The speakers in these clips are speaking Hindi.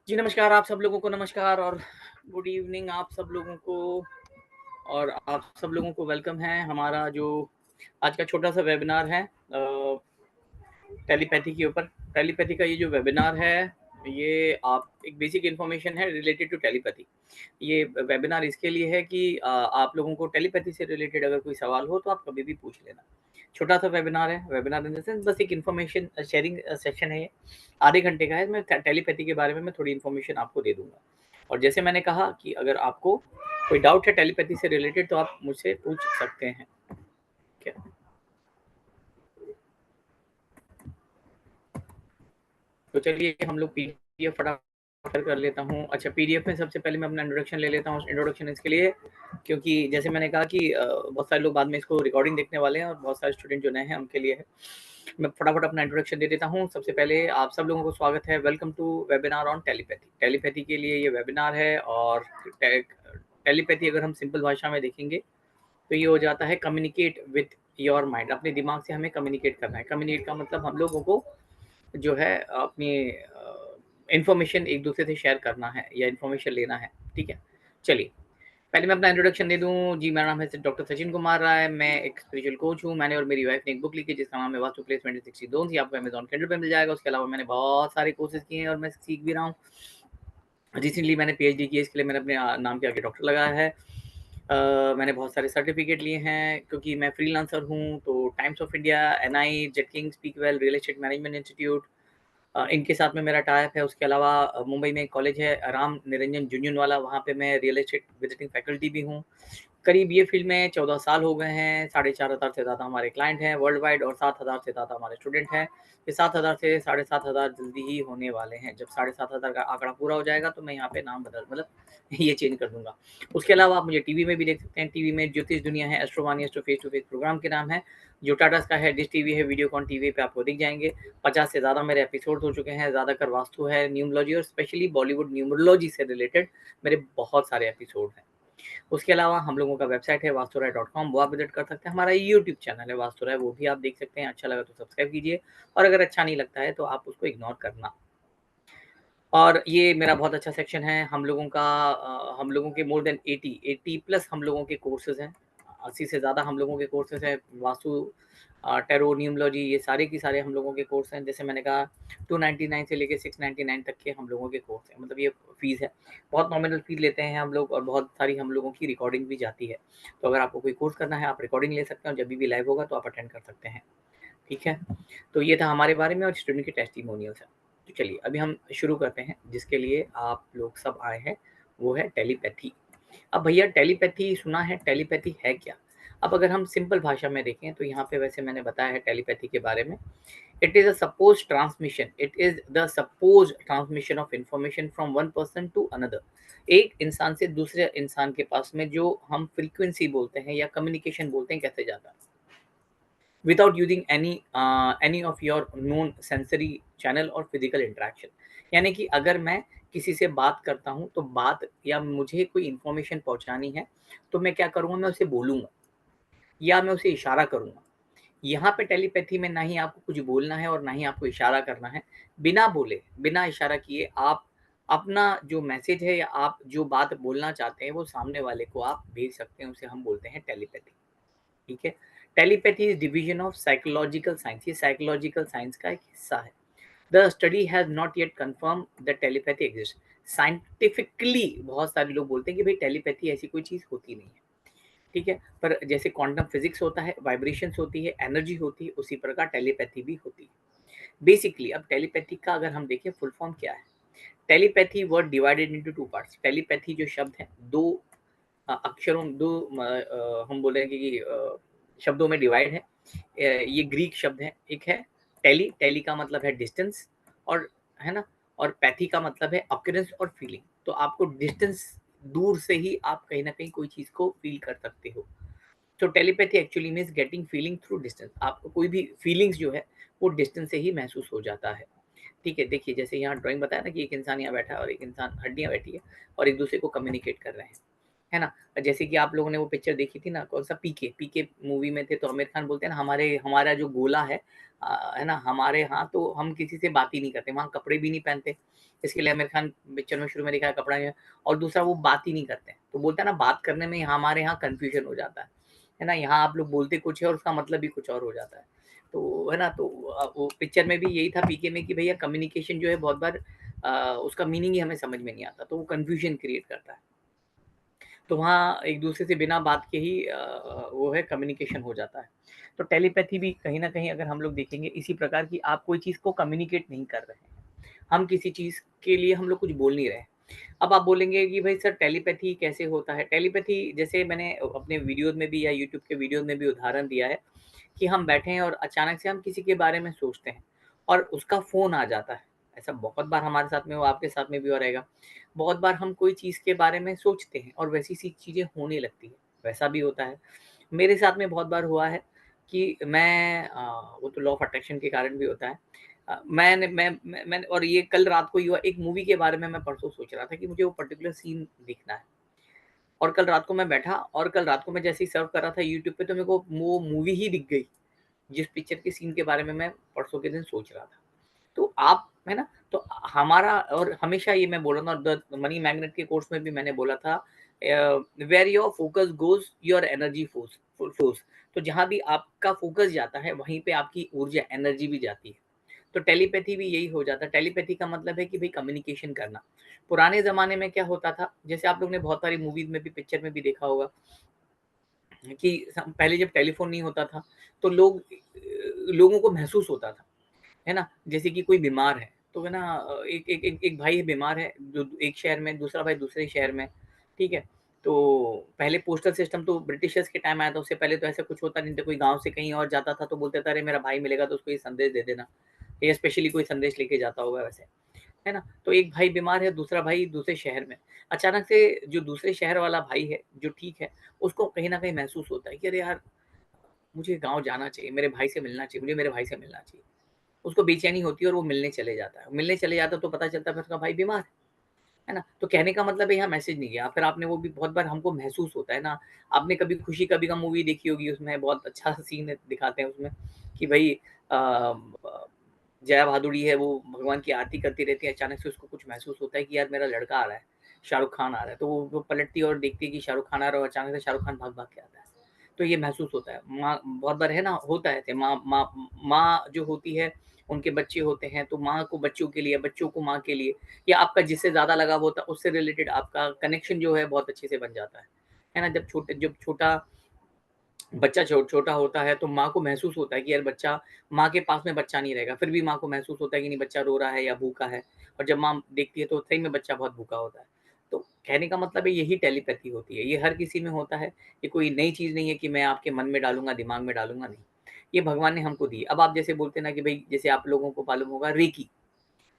जी नमस्कार, आप सब लोगों को नमस्कार और गुड इवनिंग आप सब लोगों को और आप सब लोगों को वेलकम है हमारा जो आज का छोटा-सा वेबिनार है टेलीपैथी के ऊपर। टेलीपैथी का ये जो वेबिनार है, ये आप एक बेसिक इन्फॉर्मेशन है रिलेटेड टू टेलीपैथी। ये वेबिनार इसके लिए है कि आप लोगों को टेलीपैथी से रिलेटेड अगर कोई सवाल हो तो आप कभी भी पूछ लेना। छोटा-सा वेबिनार है, वेबिनार इन द सेंस बस एक इन्फॉर्मेशन शेयरिंग सेशन है ये। आधे घंटे का है, मैं टेलीपैथी के बारे में मैं थोड़ी इन्फॉर्मेशन आपको दे दूँगा। और जैसे मैंने कहा कि अगर आपको कोई डाउट है टेलीपैथी से रिलेटेड तो आप मुझसे पूछ सकते हैं। क्या? तो चलिए हम लोग पीडीएफ फटाफट कर लेता हूँ। अच्छा पीडीएफ में सबसे पहले मैं अपना इंट्रोडक्शन ले लेता हूँ। इंट्रोडक्शन इसके लिए क्योंकि जैसे मैंने कहा कि बहुत सारे लोग बाद में इसको रिकॉर्डिंग देखने वाले हैं और बहुत सारे स्टूडेंट जो नए हैं उनके लिए है। मैं फटाफट अपना इंट्रोडक्शन दे देता हूँ। सबसे पहले आप सब लोगों को स्वागत है। Welcome to webinar on telepathy. Telepathy के लिए ये वेबिनार है और टेलीपैथी अगर हम सिंपल भाषा में देखेंगे तो ये हो जाता है कम्युनिकेट विथ योर माइंड। अपने दिमाग से हमें कम्युनिकेट करना है। कम्युनिकेट का मतलब हम लोगों को जो है अपनी इन्फॉर्मेशन एक दूसरे से शेयर करना है या इन्फॉर्मेशन लेना है। ठीक है, चलिए पहले मैं अपना इंट्रोडक्शन दे दूं। जी मेरा नाम है डॉक्टर सचिन कुमार राय। मैं एक स्पिरिचुअल कोच हूं। मैंने और मेरी वाइफ ने एक बुक लिखी जिसका नाम है वास्तु प्लेसमेंट 60 जोन्स। ये आपको अमेजॉन किंडल पे मिल जाएगा। उसके अलावा मैंने बहुत सारे कोर्सेज किए हैं और मैं सीख भी रहा हूँ। रिसेंटली मैंने पीएचडी की है, इसके लिए मैंने अपने नाम के आगे डॉक्टर लगाया है। मैंने बहुत सारे सर्टिफिकेट लिए हैं क्योंकि मैं फ्रीलांसर हूँ। तो Times of India, NI, Jetking, Speakwell, real estate management institute, इनके साथ में मेरा टाई अप है। उसके अलावा मुंबई में एक कॉलेज है राम निरंजन झुंझुनवाला, वहाँ पे मैं रियल एस्टेट विजिटिंग फैकल्टी भी हूँ। करीब ये फील्ड में 14 साल हो गए हैं। 4,500 से ज़्यादा हमारे क्लाइंट हैं वर्ल्ड वाइड और 7,000 से ज़्यादा हमारे स्टूडेंट हैं। ये 7,000 से 7,500 जल्दी ही होने वाले हैं। जब 7,500 का आंकड़ा पूरा हो जाएगा तो मैं यहाँ पे नाम बदल मतलब ये चेंज कर दूँगा। उसके अलावा आप मुझे टीवी में भी देख सकते हैं। टीवी में ज्योतिष दुनिया है, Astrovani, astro face to face program के नाम है। जो टाटा स्काई है, डिश टीवी है, वीडियोकॉन टीवी पे आपको दिख जाएँगे। 50 से ज़्यादा मेरे एपिसोड्स हो चुके हैं। ज़्यादातर वास्तु है, न्यूमरोलॉजी और स्पेशली बॉलीवुड न्यूमरोलॉजी से रिलेटेड मेरे बहुत सारे एपिसोड हैं। उसके अलावा हम लोगों का वेबसाइट है वास्तुराय.com, वो आप विजिट कर सकते हैं। हमारा यूट्यूब चैनल है वास्तुराय, वो भी आप देख सकते हैं। अच्छा लगा तो सब्सक्राइब कीजिए और अगर अच्छा नहीं लगता है तो आप उसको इग्नोर करना। और ये मेरा बहुत अच्छा सेक्शन है। हम लोगों का हम लोगों के मोर देन 80 प्लस हम लोगों के कोर्सेज हैं। 80 से ज़्यादा हम लोगों के कोर्सेज हैं। वास्तु, टैरो, न्यूमरोलॉजी, ये सारे के सारे हम लोगों के कोर्स हैं। जैसे मैंने कहा 299 से लेके 699 तक के हम लोगों के कोर्स हैं। मतलब ये फ़ीस है। बहुत नॉमिनल फ़ीस लेते हैं हम लोग और बहुत सारी हम लोगों की रिकॉर्डिंग भी जाती है। तो अगर आपको कोई कोर्स करना है, आप रिकॉर्डिंग ले सकते हैं और जब भी लाइव होगा तो आप अटेंड कर सकते हैं। ठीक है? तो ये था हमारे बारे में और स्टूडेंट के टेस्टिमोनियल्स हैं। तो चलिए अभी हम शुरू करते हैं जिसके लिए आप लोग सब आए हैं, वो है टेलीपैथी। अब भैया टेलीपैथी सुना है, टेलीपैथी है क्या? अब अगर हम सिंपल भाषा में देखें तो यहाँ पे वैसे मैंने बताया है टेलीपैथी के बारे में। It is a supposed transmission, it is the supposed transmission of information from one person to another. एक इंसान से दूसरे इंसान के पास में जो हम फ्रीक्वेंसी बोलते हैं या कम्युनिकेशन बोलते हैं कैसे जाता है? without using any of your known sensory channel और physical interaction। यानी कि अगर मैं किसी से बात करता हूँ तो बात या मुझे कोई इन्फॉर्मेशन पहुँचानी है तो मैं क्या करूँगा, मैं उसे बोलूँगा या मैं उसे इशारा करूँगा। यहाँ पे टेलीपैथी में ना ही आपको कुछ बोलना है और ना ही आपको इशारा करना है। बिना बोले, बिना इशारा किए आप अपना जो मैसेज है या आप जो बात बोलना चाहते हैं वो सामने वाले को आप भेज सकते हैं, उसे हम बोलते हैं टेलीपैथी। ठीक है? Telepathy is division of psychological science. ये साइकोलॉजिकल साइंस का एक हिस्सा है। The study has not yet confirm that telepathy exist. Scientifically बहुत सारे लोग बोलते हैं कि भई टेलीपैथी ऐसी कोई चीज़ होती नहीं है। ठीक है? पर जैसे क्वांटम फिज़िक्स होता है, वाइब्रेशंस होती है, एनर्जी होती है, उसी प्रकार टेलीपैथी भी होती है। बेसिकली अब टेलीपैथी का अगर हम देखें फुल फॉर्म क्या है? Telepathy word divided into 2 parts. Telepathy जो शब्द है 2 अक्षरों 2 हम बोलेंगे कि शब्दों में डिवाइड है। ये ग्रीक शब्द है। एक है टेली, टेली का मतलब है डिस्टेंस और है ना? और पैथी का मतलब है ऑकरेंस और फीलिंग। तो आपको डिस्टेंस दूर से ही आप कहीं न कहीं कोई चीज़ को फ़ील कर सकते हो। तो telepathy actually means getting feeling through distance. आपको कोई भी फीलिंग्स जो है वो डिस्टेंस से ही महसूस हो जाता है। ठीक है? देखिए जैसे यहाँ ड्राइंग बताया ना कि एक इंसान यहाँ बैठा है और एक इंसान हड्डियाँ बैठी है और एक दूसरे को कम्युनिकेट कर रहे हैं। है ना? जैसे कि आप लोगों ने वो पिक्चर देखी थी ना, कौन-सा पीके, पीके मूवी में थे तो आमिर खान बोलते हैं ना हमारा जो गोला है है ना? हमारे यहाँ तो हम किसी से बात ही नहीं करते, वहाँ कपड़े भी नहीं पहनते। इसके लिए आमिर खान पिक्चर में शुरू में दिखाया कपड़ा नहीं है और दूसरा वो बात ही नहीं करते। तो बोलते हैं ना बात करने में हमारे यहाँ कन्फ्यूज़न हो जाता है ना? यहाँ आप लोग बोलते कुछ है और उसका मतलब भी कुछ और हो जाता है। तो है ना? तो वो पिक्चर में भी यही था पीके में कि भैया कम्युनिकेशन जो है बहुत बार उसका मीनिंग ही हमें समझ में नहीं आता, तो वो कन्फ्यूज़न क्रिएट करता है। तो वहाँ एक-दूसरे से बिना बात के ही वो है कम्युनिकेशन हो जाता है। तो टेलीपैथी भी कहीं न कहीं अगर हम लोग देखेंगे इसी प्रकार की आप कोई चीज़ को कम्युनिकेट नहीं कर रहे हैं। हम किसी चीज़ के लिए हम लोग कुछ बोल नहीं रहे हैं। अब आप बोलेंगे कि भाई सर टेलीपैथी कैसे होता है? टेलीपैथी जैसे मैंने अपने वीडियोज़ में भी या यूट्यूब के वीडियोज़ में भी उदाहरण दिया है कि हम बैठे हैं और अचानक से हम किसी के बारे में सोचते हैं और उसका फ़ोन आ जाता है। ऐसा बहुत बार हमारे साथ में हुआ, आपके साथ में भी हो रहेगा। बहुत बार हम कोई चीज़ के बारे में सोचते हैं और वैसी सी चीज़ें होने लगती हैं, वैसा भी होता है। मेरे साथ में बहुत बार हुआ है कि वो तो लॉ ऑफ अट्रैक्शन के कारण भी होता है। मैंने और ये कल रात को ही हुआ, एक मूवी के बारे में मैं परसों सोच रहा था कि मुझे वो पर्टिकुलर सीन देखना है। और कल रात को मैं बैठा और कल रात को मैं जैसे ही सर्फ कर रहा था यूट्यूब पे तो मेरे को वो मूवी ही दिख गई, जिस पिक्चर के सीन के बारे में मैं परसों के दिन सोच रहा था। तो आप है ना? तो हमारा और हमेशा ये मैं बोल रहा था द मनी मैग्नेट के कोर्स में भी मैंने बोला था where your focus goes your energy flows. तो जहाँ भी आपका फोकस जाता है वहीं पे आपकी ऊर्जा एनर्जी भी जाती है। तो टेलीपैथी भी यही हो जाता है। टेलीपैथी का मतलब है कि भई कम्युनिकेशन करना। पुराने ज़माने में क्या होता था, जैसे आप लोग ने बहुत सारी मूवीज़ में भी पिक्चर में भी देखा होगा कि पहले जब टेलीफ़ोन नहीं होता था, तो लोगों को महसूस होता था। है ना? जैसे कि कोई बीमार है, तो है ना एक भाई बीमार है जो एक शहर में, दूसरा भाई दूसरे शहर में, ठीक है? तो पहले पोस्टल सिस्टम तो ब्रिटिशर्स के टाइम आया था, उससे पहले तो ऐसा कुछ होता नहीं था, कोई गाँव से कहीं और जाता था तो बोलते थे, "अरे! मेरा भाई मिलेगा तो उसको ये संदेश दे देना।" ये स्पेशली कोई संदेश लेके जाता होगा वैसे, है ना? तो एक भाई बीमार है, दूसरा भाई दूसरे शहर में। अचानक से जो दूसरे शहर वाला भाई है, जो ठीक है, उसको कहीं न कहीं महसूस होता है कि अरे यार! मुझे गाँव जाना चाहिए, मेरे भाई से मिलना चाहिए, मुझे मेरे भाई से मिलना चाहिए। उसको बेचैनी होती है और वो मिलने चले जाता है। मिलने चले जाता है तो पता चलता है फिर उसका भाई बीमार है ना? तो कहने का मतलब है यहाँ मैसेज नहीं गया। फिर आपने वो भी बहुत बार हमको महसूस होता है ना, आपने कभी खुशी कभी गम मूवी देखी होगी उसमें बहुत अच्छा सीन है दिखाते हैं उसमें कि भई जया भादुड़ी है वो भगवान की आरती करती रहती है, अचानक से उसको कुछ महसूस होता है कि यार मेरा लड़का आ रहा है, शाहरुख खान आ रहा है। तो वो पलटती है और देखती है कि शाहरुख खान आ रहा है और अचानक से शाहरुख खान भाग-भाग के आता है। तो ये महसूस होता है। माँ बहुत बार है ना, होता है ऐसे माँ माँ माँ जो होती है, उनके बच्चे होते हैं, तो माँ को बच्चों के लिए, बच्चों को माँ के लिए या आपका जिससे ज़्यादा लगाव होता है, उससे रिलेटेड आपका कनेक्शन जो है बहुत अच्छे से बन जाता है। है ना? जब छोटा बच्चा छोटा होता है तो माँ को महसूस होता है कि यार बच्चा माँ के पास में बच्चा नहीं रहेगा, फिर भी माँ को महसूस होता है कि नहीं बच्चा रो रहा है या भूखा है और जब माँ देखती है तो सही में बच्चा बहुत भूखा होता है। तो कहने का मतलब है यही टेलीपैथी होती है, ये हर किसी में होता है, ये कोई नई चीज़ नहीं है कि मैं आपके मन में डालूँगा, दिमाग में डालूँगा, नहीं। ये भगवान ने हमको दी है। अब आप जैसे बोलते हैं ना कि भई जैसे आप लोगों को मालूम होगा रेकी,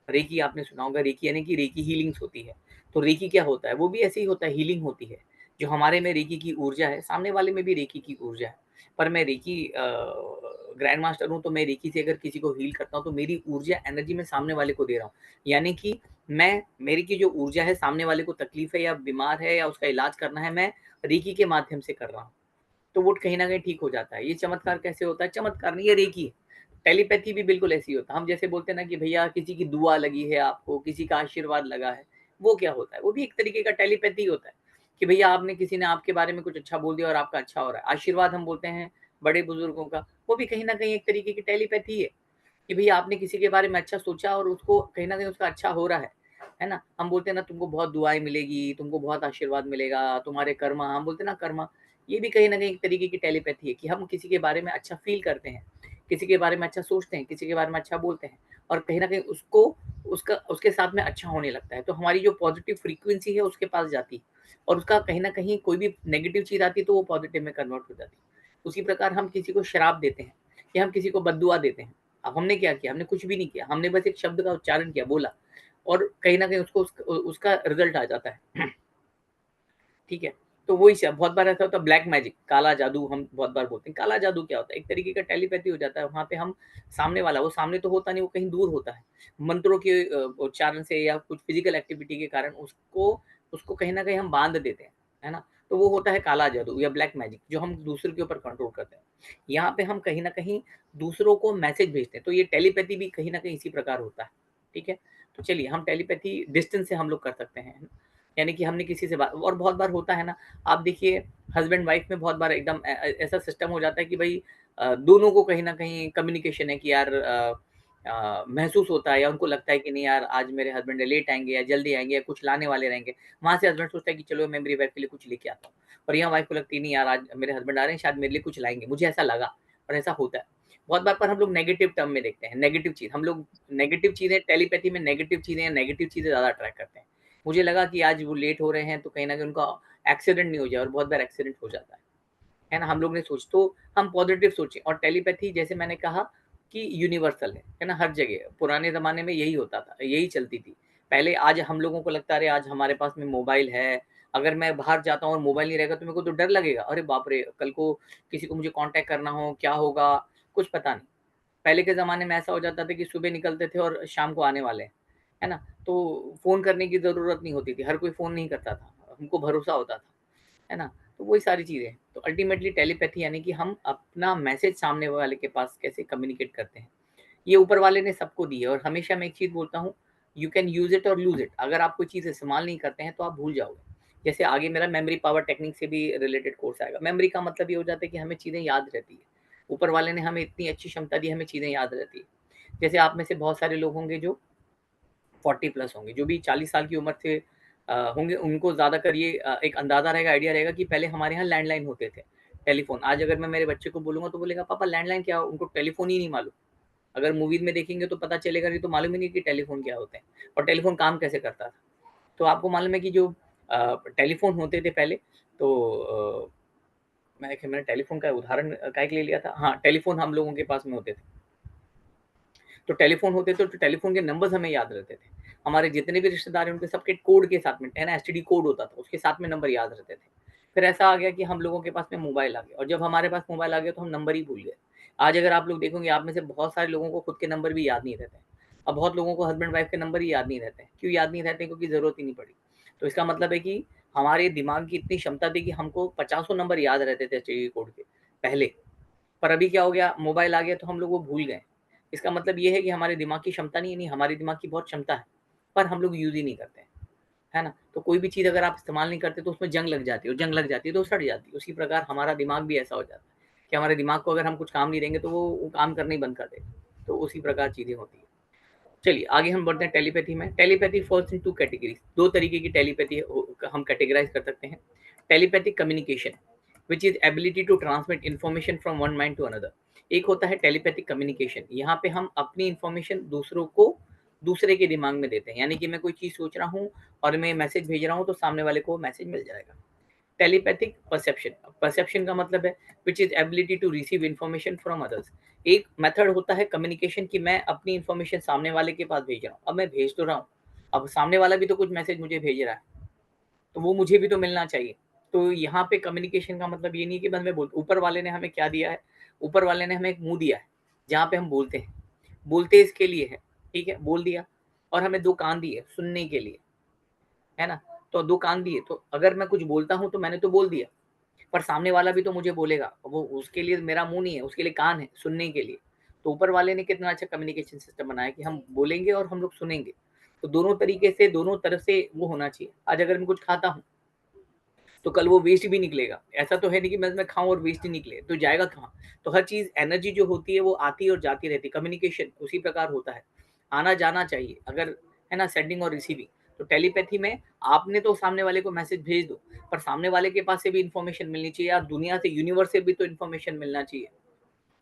रेकी आपने सुना होगा रेकी यानी कि रेकी हीलिंग्स होती है। तो रेकी क्या होता है? वो भी ऐसे ही होता है, हीलिंग होती है। जो हमारे में रेकी की ऊर्जा है, सामने वाले में भी रेकी की ऊर्जा है। पर मैं रेकी ग्रैंड मास्टर हूँ, तो मैं रेकी से अगर किसी को हील करता हूँ, तो मेरी ऊर्जा, एनर्जी मैं सामने वाले को दे रहा हूँ। यानी कि मेरी की जो ऊर्जा है, सामने वाले को तकलीफ़ है या बीमार है या उसका इलाज करना है, मैं रेकी के माध्यम से कर रहा हूँ। तो वो कहीं न कहीं ठीक हो जाता है। ये चमत्कार कैसे होता है? चमत्कार नहीं, ये रेकी है। टेलीपैथी भी बिल्कुल ऐसे ही होता है। हम जैसे बोलते हैं ना कि भैया किसी की दुआ लगी है आपको, किसी का आशीर्वाद लगा है, वो क्या होता है? वो भी एक तरीके का टेलीपैथी होता है कि भैया आपने किसी ने आपके बारे में कुछ अच्छा बोल दिया और आपका अच्छा हो रहा है। आशीर्वाद हम बोलते हैं बड़े-बुजुर्गों का, वो भी कहीं न कहीं एक तरीके की टेलीपैथी है कि भैया आपने किसी के बारे में अच्छा सोचा और उसको कहीं न कहीं उसका अच्छा हो रहा है ना? हम बोलते हैं ना तुमको बहुत दुआएँ मिलेगी, तुमको बहुत आशीर्वाद मिलेगा, तुम्हारे कर्मा हम बोलते हैं ना कर्मा, ये भी कहीं न कहीं एक तरीके की टेलीपैथी है कि हम किसी के बारे में अच्छा फ़ील करते हैं, किसी के बारे में अच्छा सोचते हैं, किसी के बारे में अच्छा बोलते हैं और कहीं न कहीं उसको उसके साथ में अच्छा होने लगता है। तो हमारी जो पॉज़िटिव फ्रीक्वेंसी है उसके पास जाती है और उसका कहीं न कहीं कोई भी नेगेटिव चीज़ आती है तो वो पॉज़िटिव में कन्वर्ट हो जाती है। उसी प्रकार हम किसी को श्राप देते हैं या हम किसी को बद्दुआ देते हैं। अब हमने क्या किया? हमने कुछ भी नहीं किया, हमने बस एक शब्द का उच्चारण किया, बोला और कहीं न कहीं उसका रिज़ल्ट आ जाता है। ठीक है? तो वही बहुत बार ऐसा होता है ब्लैक मैजिक, काला जादू हम बहुत बार बोलते हैं। काला जादू क्या होता है? एक तरीके का टेलीपैथी हो जाता है। वहाँ पे हम सामने वाला वो सामने तो होता नहीं, वो कहीं दूर होता है। मंत्रों के उच्चारण से या कुछ फिज़िकल एक्टिविटी के कारण उसको उसको कहीं न कहीं हम बाँध देते हैं। है ना? तो वो होता है काला जादू या ब्लैक मैजिक, जो हम दूसरों के ऊपर कंट्रोल करते हैं। यहाँ पे हम कहीं न कहीं दूसरों को मैसेज भेजते हैं, तो ये टेलीपैथी भी कहीं न कहीं इसी प्रकार होता है, ठीक है? तो चलिए हम टेलीपैथी डिस्टेंस से हम लोग कर सकते हैं, है ना? यानी कि हमने किसी से बात, और बहुत बार होता है ना, आप देखिए हस्बैंड वाइफ में बहुत बार एकदम ऐसा सिस्टम हो जाता है कि भई दोनों को कहीं न कहीं कम्युनिकेशन है कि यार महसूस होता है या उनको लगता है कि नहीं यार आज मेरे हस्बैंड लेट आएँगे या जल्दी आएँगे या कुछ लाने वाले रहेंगे। वहाँ से हस्बैंड सोचता है कि चलो मैं मेरी वाइफ के लिए कुछ लेके आता हूँ। और यहाँ वाइफ को लगती है नहीं यार आज मेरे हस्बैंड आ रहे हैं, शायद मेरे लिए कुछ लाएँगे, मुझे ऐसा लगा, और ऐसा होता है। बहुत बार पर हम लोग नेगेटिव टर्म में देखते हैं, नेगेटिव चीज़, हम लोग नेगेटिव चीज़ें टेलीपैथी में नेगेटिव चीज़ें या नेगेटिव चीज़ें ज़्यादा अट्रैक्ट करते हैं। मुझे लगा कि आज वो लेट हो रहे हैं तो कहीं न कहीं उनका एक्सीडेंट नहीं हो जाए, और बहुत बार एक्सीडेंट हो जाता है ना? हम लोग ने सोच तो हम पॉज़िटिव सोचें, और टेलीपैथी जैसे मैंने कहा कि यूनिवर्सल है ना? हर जगह पुराने ज़माने में यही होता था, यही चलती थी। पहले आज हम लोगों को लगता है अरे आज हमारे पास में मोबाइल है, अगर मैं बाहर जाता हूँ और मोबाइल नहीं रहेगा तो मेरे को तो डर लगेगा। अरे बाप रे! कल को किसी को मुझे कॉन्टैक्ट करना हो, क्या होगा? कुछ पता नहीं। पहले के ज़माने में ऐसा हो जाता था कि सुबह निकलते थे और शाम को आने वाले हैं, है ना? तो फ़ोन करने की ज़रूरत नहीं होती थी, हर कोई फ़ोन नहीं करता था, हमको भरोसा होता था, है ना? तो वही सारी चीज़ें हैं। तो अल्टीमेटली टेलीपैथी यानी कि हम अपना मैसेज सामने वाले के पास कैसे कम्युनिकेट करते हैं। ये ऊपर वाले ने सबको दी है, और हमेशा मैं एक चीज़ बोलता हूँ, यू कैन यूज़ इट और लूज़ इट। अगर आप कोई चीज़ इस्तेमाल नहीं करते हैं तो आप भूल जाओगे। जैसे आगे मेरा मेमोरी पावर टेक्निक से भी रिलेटेड कोर्स आएगा। मेमोरी का मतलब ये हो जाता है कि हमें चीज़ें याद रहती है। ऊपर वाले ने हमें इतनी अच्छी क्षमता दी, हमें चीज़ें याद रहती है। जैसे आप में से बहुत सारे लोग होंगे जो 40 प्लस होंगे, जो भी 40 साल की उम्र से होंगे, उनको ज़्यादातर ये एक अंदाज़ा रहेगा, आइडिया रहेगा कि पहले हमारे यहाँ लैंडलाइन होते थे, टेलीफ़ोन। आज अगर मैं मेरे बच्चे को बोलूँगा तो बोलेगा पापा लैंडलाइन क्या? उनको टेलीफ़ोन ही नहीं मालूम। अगर मूवीज़ में देखेंगे तो पता चलेगा, नहीं तो मालूम ही नहीं कि टेलीफ़ोन क्या होते हैं और टेलीफ़ोन काम कैसे करता था। तो आपको मालूम है कि जो टेलीफ़ोन होते थे पहले, तो मैंने टेलीफ़ोन का उदाहरण काहे के लिए लिया था? हाँ, टेलीफ़ोन हम लोगों के पास में होते थे। तो टेलीफ़ोन होते थे तो टेलीफ़ोन के नंबर्स हमें याद रहते थे। हमारे जितने भी रिश्तेदार हैं उनके सबके कोड के साथ में, है ना, एसटीडी कोड होता था, उसके साथ में नंबर याद रहते थे। फिर ऐसा आ गया कि हम लोगों के पास में मोबाइल आ गया, और जब हमारे पास मोबाइल आ गया तो हम नंबर ही भूल गए। आज अगर आप लोग देखोगे, आप में से बहुत सारे लोगों को खुद के नंबर भी याद नहीं रहते हैं। अब बहुत लोगों को हस्बैंड वाइफ के नंबर ही याद नहीं रहते हैं। क्यों याद नहीं रहते? क्योंकि ज़रूरत ही नहीं पड़ी। तो इसका मतलब है कि हमारे दिमाग की इतनी क्षमता थी कि हमको पचासों नंबर याद रहते थे एसटीडी कोड के पहले। पर अभी क्या हो गया, मोबाइल आ गया तो हम लोग वो भूल गए। इसका मतलब ये है कि हमारे दिमाग की क्षमता नहीं है, नहीं हमारे दिमाग की बहुत क्षमता है, पर हम लोग यूज़ ही नहीं करते हैं, है ना? तो कोई भी चीज़ अगर आप इस्तेमाल नहीं करते तो उसमें जंग लग जाती है, और जंग लग जाती है तो सड़ जाती है। उसी प्रकार हमारा दिमाग भी ऐसा हो जाता है कि हमारे दिमाग को अगर हम कुछ काम नहीं देंगे तो वो काम करना ही बंद कर देगा। तो उसी प्रकार चीज़ें होती हैं। चलिए आगे हम बढ़ते हैं टेलीपैथी में। टेलीपैथी फॉल्स इन 2 कैटेगरीज़, 2 तरीके की टेलीपैथी हम कैटेगराइज़ कर सकते हैं। Telepathic communication which is ability to transmit information from one mind to another. एक होता है टेलीपैथिक कम्युनिकेशन, यहाँ पे हम अपनी इन्फॉर्मेशन दूसरों को दूसरे के दिमाग में देते हैं। यानी कि मैं कोई चीज़ सोच रहा हूँ और मैं मैसेज भेज रहा हूँ तो सामने वाले को मैसेज मिल जाएगा। टेलीपैथिक परसेप्शन, परसेप्शन का मतलब है which is ability to receive information from others. एक मेथड होता है कम्युनिकेशन की मैं अपनी इन्फॉर्मेशन सामने वाले के पास भेज रहा हूँ। अब मैं भेज तो रहा हूँ, अब सामने वाला भी तो कुछ मैसेज मुझे भेज रहा है, तो वो मुझे भी तो मिलना चाहिए। तो यहाँ पे कम्युनिकेशन का मतलब ये नहीं है कि बस मैं बोल, ऊपर वाले ने हमें क्या दिया है? ऊपर वाले ने हमें एक मुँह दिया है, जहाँ पे हम बोलते हैं। बोलते इसके लिए है, ठीक है? बोल दिया, और हमें 2 कान दिए सुनने के लिए, है ना? तो 2 कान दिए, तो अगर मैं कुछ बोलता हूँ तो मैंने तो बोल दिया। पर सामने वाला भी तो मुझे बोलेगा, वो उसके लिए मेरा मुँह नहीं है, उसके लिए कान है सुनने के लिए। तो ऊपर वाले ने कितना अच्छा कम्युनिकेशन सिस्टम बनाया कि हम बोलेंगे और हम लोग सुनेंगे। तो दोनों तरीके से, दोनों तरफ से वो होना चाहिए। आज अगर मैं कुछ खाता हूँ, तो कल वो वेस्ट भी निकलेगा। ऐसा तो है नहीं कि मैं खाऊँ और वेस्ट ही निकले, तो जाएगा कहाँ? तो हर चीज़ एनर्जी जो होती है वो आती और जाती रहती है। कम्युनिकेशन उसी प्रकार होता है, आना-जाना चाहिए अगर, है ना, सेंडिंग और रिसीविंग। तो टेलीपैथी में आपने तो सामने वाले को मैसेज भेज दो, पर सामने वाले के पास से भी इन्फॉर्मेशन मिलनी चाहिए, और दुनिया से, यूनिवर्स से भी तो इन्फॉर्मेशन मिलना चाहिए।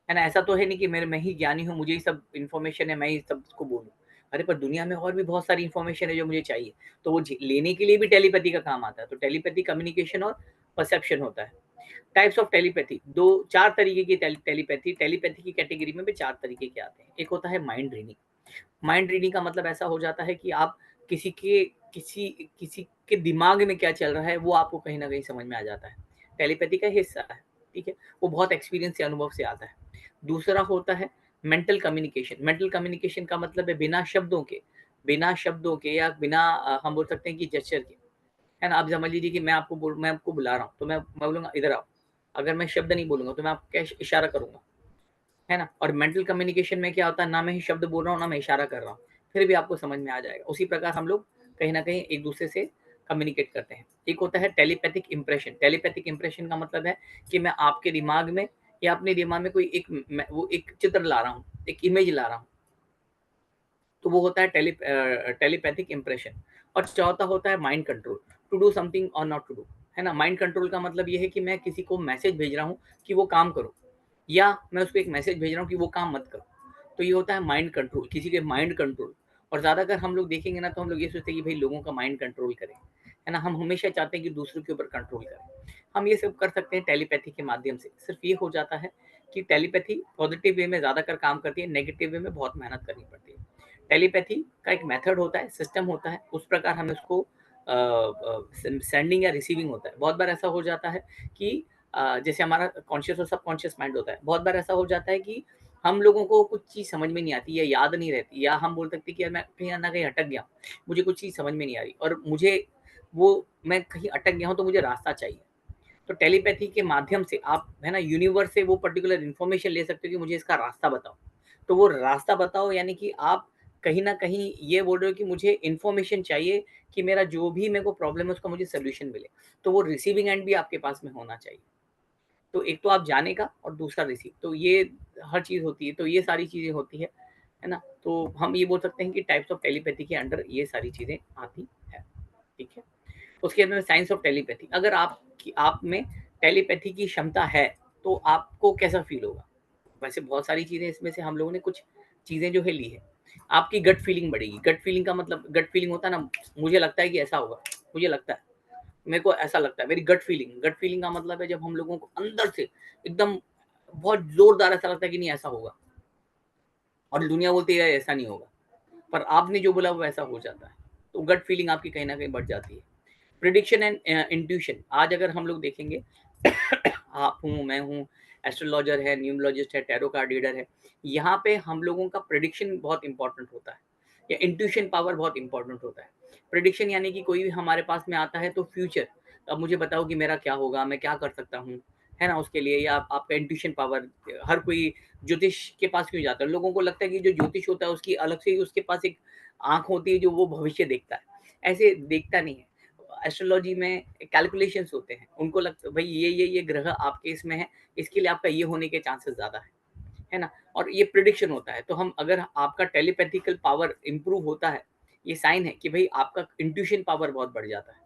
है ना? ऐसा तो है नहीं कि मैं ही ज्ञानी हूँ, मुझे ही सब इन्फॉर्मेशन है, मैं ही सबको बोलूँ। अरे! पर दुनिया में और भी बहुत सारी इन्फॉर्मेशन है जो मुझे चाहिए, तो वो लेने के लिए भी टेलीपैथी का काम आता है। तो टेलीपैथी कम्युनिकेशन और परसेप्शन होता है। टाइप्स ऑफ टेलीपैथी, 2 4 तरीके की टेलीपैथी, टेलीपैथी की कैटेगरी में भी 4 तरीके के आते हैं। एक होता है माइंड रीडिंग। माइंड रीडिंग का मतलब ऐसा हो जाता है कि आप किसी किसी के दिमाग में क्या चल रहा है, वो आपको कहीं न कहीं समझ में आ जाता है। टेलीपैथी का हिस्सा है, ठीक है? वो बहुत एक्सपीरियंस से, अनुभव से आता है। दूसरा होता है मेंटल कम्युनिकेशन। मेंटल कम्युनिकेशन का मतलब है बिना शब्दों के या बिना हम बोल सकते हैं कि जेस्चर के, है ना? आप समझ लीजिए कि मैं आपको बुला रहा हूँ, तो मैं बोलूँगा इधर आओ। अगर मैं शब्द नहीं बोलूँगा तो मैं आपको क्या इशारा करूँगा, है ना? और मेंटल कम्युनिकेशन में क्या होता है, ना मैं ही शब्द बोल रहा हूँ, ना मैं इशारा कर रहा हूँ, फिर भी आपको समझ में आ जाएगा। उसी प्रकार हम लोग कहीं न कहीं एक-दूसरे से कम्युनिकेट करते हैं। एक होता है टेलीपैथिक इम्प्रेशन। टेलीपैथिक इम्प्रेशन का मतलब है कि मैं आपके दिमाग में या अपने दिमाग में कोई एक चित्र ला रहा हूँ, एक इमेज ला रहा हूँ। तो वो होता है टेलीपैथिक इम्प्रेशन। और चौथा होता है mind control, to do something और नॉट टू डू, है ना? माइंड कंट्रोल का मतलब ये है कि मैं किसी को मैसेज भेज रहा हूँ कि वो काम करो, या मैं उसको एक मैसेज भेज रहा हूँ कि वो काम मत करो। तो ये होता है माइंड कंट्रोल, किसी के माइंड कंट्रोल। और ज़्यादातर हम लोग देखेंगे ना, तो हम लोग ये सोचते हैं कि भाई लोगों का माइंड कंट्रोल करें, है ना? हम हमेशा चाहते हैं कि दूसरों के ऊपर कंट्रोल करें। हम ये सब कर सकते हैं टेलीपैथी के माध्यम से। सिर्फ ये हो जाता है कि टेलीपैथी पॉजिटिव वे में ज़्यादातर काम करती है, नेगेटिव वे में बहुत मेहनत करनी पड़ती है। टेलीपैथी का एक मेथड होता है, सिस्टम होता है, उस प्रकार हमें उसको सेंडिंग या रिसीविंग होता है। बहुत बार ऐसा हो जाता है कि जैसे हमारा कॉन्शियस और सबकॉन्शियस माइंड होता है, बहुत बार ऐसा हो जाता है कि हम लोगों को कुछ चीज़ समझ में नहीं आती या याद नहीं रहती, या हम बोल सकते हैं कि यार मैं कहीं ना कहीं अटक गया, मुझे कुछ चीज़ समझ में नहीं आ रही, और मुझे वो मैं कहीं अटक गया हूँ तो मुझे रास्ता चाहिए। तो टेलीपैथी के माध्यम से आप, है ना, यूनिवर्स से वो पर्टिकुलर इन्फॉर्मेशन ले सकते हो कि मुझे इसका रास्ता बताओ। तो वो रास्ता बताओ यानी कि आप कहीं न कहीं ये बोल रहे हो कि मुझे इन्फॉर्मेशन चाहिए कि मेरा जो भी मेरे को प्रॉब्लम है उसका मुझे सॉल्यूशन मिले। तो वो रिसीविंग एंड भी आपके पास में होना चाहिए। तो एक तो आप जाने का और दूसरा रिसीव, तो ये हर चीज़ होती है। तो ये सारी चीज़ें होती है ना? तो हम ये बोल सकते हैं कि टाइप्स ऑफ टेलीपैथी के अंडर ये सारी चीज़ें आती हैं। ठीक है? उसके अंदर साइंस ऑफ टेलीपैथी, अगर आप में टेलीपैथी की क्षमता है, तो आपको कैसा फ़ील होगा? वैसे बहुत सारी चीज़ें इसमें से हम लोगों ने कुछ चीज़ें जो है ली है। आपकी गट फीलिंग बढ़ेगी। गट फीलिंग का मतलब, गट फीलिंग होता है ना, मुझे लगता है कि ऐसा होगा, मुझे लगता है, मेरे को ऐसा लगता है, मेरी गट फीलिंग का मतलब है जब हम लोगों को अंदर से एकदम बहुत ज़ोरदार ऐसा लगता है कि नहीं ऐसा होगा, और दुनिया बोलती है ऐसा नहीं होगा, पर आपने जो बोला वो ऐसा हो जाता है। तो गट फीलिंग आपकी कहीं न कहीं बढ़ जाती है। प्रेडिक्शन एंड इंट्यूशन, आज अगर हम लोग देखेंगे आप हूँ, मैं हूँ, एस्ट्रोलॉजर है, न्यूमरोलॉजिस्ट है, टैरो कार्ड रीडर है, यहाँ पे हम लोगों का प्रेडिक्शन बहुत इंपॉर्टेंट होता है, या इंट्यूशन पावर बहुत इंपॉर्टेंट होता है। प्रेडिक्शन यानी कि कोई भी हमारे पास में आता है तो फ्यूचर, अब मुझे बताओ कि मेरा क्या होगा, मैं क्या कर सकता हूँ, है ना? उसके लिए, या आपका इंट्यूशन पावर, हर कोई ज्योतिष के पास क्यों जाता है? लोगों को लगता है कि जो ज्योतिष होता है उसकी अलग से ही उसके पास एक आँख होती है जो वो भविष्य देखता है, ऐसे देखता नहीं है। एस्ट्रोलॉजी में कैलकुलेशंस होते हैं, उनको लगता है भाई ये ग्रह आपके इसमें है, इसके लिए आपका ये होने के चांसेस ज़्यादा है ना? और ये प्रिडिक्शन होता है, तो हम अगर आपका टेलीपैथिकल पावर इम्प्रूव होता है, ये साइन है कि भाई आपका इंट्यूशन पावर बहुत बढ़ जाता है।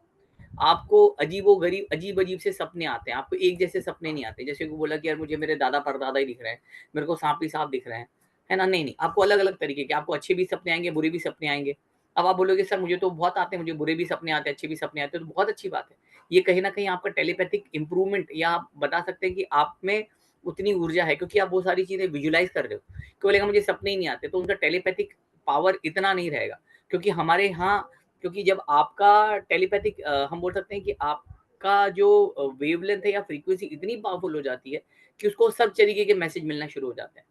आपको अजीबो-गरीब, अजीब-अजीब से सपने आते हैं, आपको एक जैसे सपने नहीं आते। जैसे कोई बोला कि यार मुझे मेरे दादा-परदादा ही दिख रहे हैं, मेरे को साँप ही साँप दिख रहे हैं, है ना? नहीं, आपको अलग-अलग तरीके के, आपको अच्छे भी सपने आएँगे, बुरे भी सपने आएँगे। अब आप बोलोगे सर मुझे तो बहुत आते हैं, मुझे बुरे भी सपने आते हैं, अच्छे भी सपने आते हैं, तो बहुत अच्छी बात है। ये कहीं न कहीं आपका टेलीपैथिक इम्प्रूवमेंट, या आप बता सकते हैं कि आप में उतनी ऊर्जा है क्योंकि आप वो सारी चीज़ें विजुअलाइज़ कर रहे हो। कोई बोलेगा मुझे सपने ही नहीं आते, तो उनका टेलीपैथिक पावर इतना नहीं रहेगा, क्योंकि हमारे यहाँ, क्योंकि जब आपका टेलीपैथिक हम बोल सकते हैं कि आपका जो वेवलेंथ है या फ्रीक्वेंसी इतनी पावरफुल हो जाती है कि उसको सब तरीके के मैसेज मिलना शुरू हो जाते हैं।